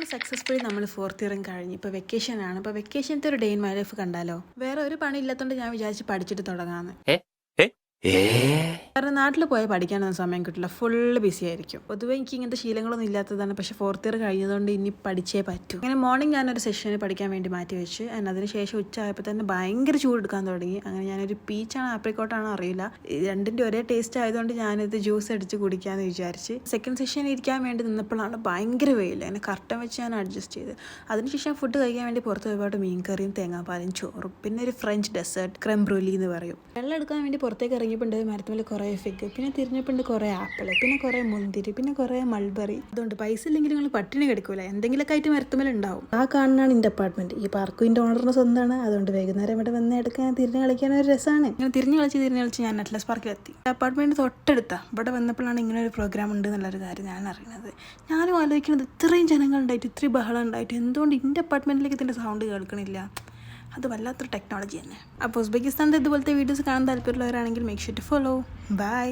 അങ്ങനെ സക്സസ്ഫുള്ളി നമ്മൾ 4th ഇയറും കഴിഞ്ഞ് ഇപ്പോൾ വെക്കേഷനാണ്. ഇപ്പോൾ വെക്കേഷനത്തെ ഒരു ഡേ ഇൻ മൈ ലൈഫ് കണ്ടാലോ? വേറെ ഒരു പണി ഇല്ലാത്തതുകൊണ്ട് ഞാൻ വിചാരിച്ച് പഠിച്ചിട്ട് തുടങ്ങാമെന്ന്. കാരണം നാട്ടിൽ പോയാൽ പഠിക്കാനൊന്നും സമയം കിട്ടില്ല, ഫുള്ള് ബിസി ആയിരിക്കും. പൊതുവെ എനിക്ക് ഇങ്ങനത്തെ ശീലങ്ങളൊന്നും ഇല്ലാത്തതാണ്. പക്ഷേ 4th ഇയർ കഴിഞ്ഞതുകൊണ്ട് ഇനി പഠിച്ചേ പറ്റൂ. അങ്ങനെ മോർണിംഗ് ഞാനൊരു സെഷന് പഠിക്കാൻ വേണ്ടി മാറ്റി വെച്ച്. അതിന് ശേഷം ഉച്ച ആയപ്പോൾ തന്നെ ഭയങ്കര ചൂടെടുക്കാൻ തുടങ്ങി. അങ്ങനെ ഞാനൊരു പീച്ചാണോ ആപ്രിക്കോട്ടാണോ അറിയില്ല, രണ്ടിൻ്റെ ഒരേ ടേസ്റ്റ് ആയതുകൊണ്ട് ഞാനിത് ജ്യൂസ് അടിച്ച് കുടിക്കാമെന്ന് വിചാരിച്ച് സെക്കൻഡ് സെഷൻ ഇരിക്കാൻ വേണ്ടി നിന്നപ്പോഴാണ് ഭയങ്കര വെയിൽ. അങ്ങനെ കർട്ടൻ വെച്ച് ഞാൻ അഡ്ജസ്റ്റ് ചെയ്ത് അതിനുശേഷം ഫുഡ് കഴിക്കാൻ വേണ്ടി പുറത്ത് പോയപ്പോൾ മീൻ കറിയും തേങ്ങാപ്പാലും ചോറും പിന്നെ ഒരു ഫ്രഞ്ച് ഡെസേർട്ട് ക്രെം ബ്രൂലി എന്ന് പറയും. വെള്ളം എടുക്കാൻ വേണ്ടി പുറത്തേക്ക് ഇറങ്ങിയപ്പോൾ മരത്തുമ്പോൾ കുറേ ഫിഗ്, പിന്നെ തിരിഞ്ഞപ്പോൾ കുറേ ആപ്പിൾ, പിന്നെ കുറേ മുന്തിരി, പിന്നെ കുറേ മൾബറി. അതുകൊണ്ട് പൈസ ഇല്ലെങ്കിൽ നിങ്ങൾ പട്ടിണി കിടക്കൂല, എന്തെങ്കിലുമൊക്കെ ആയിട്ട് മരത്തുമ്പോൾ ഉണ്ടാവും. ആ കാണുന്നതാണ് എൻ്റെ അപ്പാർട്ട്മെന്റ്. ഈ പാർക്കും എൻ്റെ ഓണറിന് സ്വന്തമാണ്. അതുകൊണ്ട് വൈകുന്നേരം ഇവിടെ വന്ന് എടുക്കാൻ തിരിഞ്ഞ് കളിക്കാൻ ഒരു രസമാണ്. ഇങ്ങനെ തിരിഞ്ഞ് കളിച്ച് ഞാൻ അറ്റ്ലസ് പാർക്കിലെത്തി. അപ്പാർട്ട്മെന്റ് തൊട്ടടുത്താ. ഇവിടെ വന്നപ്പോഴാണ് ഇങ്ങനെ ഒരു പ്രോഗ്രാം ഉണ്ട് എന്നുള്ളൊരു കാര്യം ഞാൻ അറിയുന്നത്. ഞാനും ആലോചിക്കുന്നത് ഇത്രയും ജനങ്ങളുണ്ടായിട്ട് ഇത്രയും ബഹളം ഉണ്ടായിട്ട് എന്തുകൊണ്ട് എൻ്റെ അപ്പാർട്ട്മെന്റിലേക്ക് ഇതിൻ്റെ സൗണ്ട് കേൾക്കണില്ല? അത് വല്ലാത്തൊരു ടെക്നോളജി തന്നെ. അപ്പോൾ ഉസ്ബെക്കിസ്ഥാനിലെ ഇതുപോലത്തെ വീഡിയോസ് കാണാൻ താല്പര്യമുള്ളവരാണെങ്കിൽ make sure to follow. By.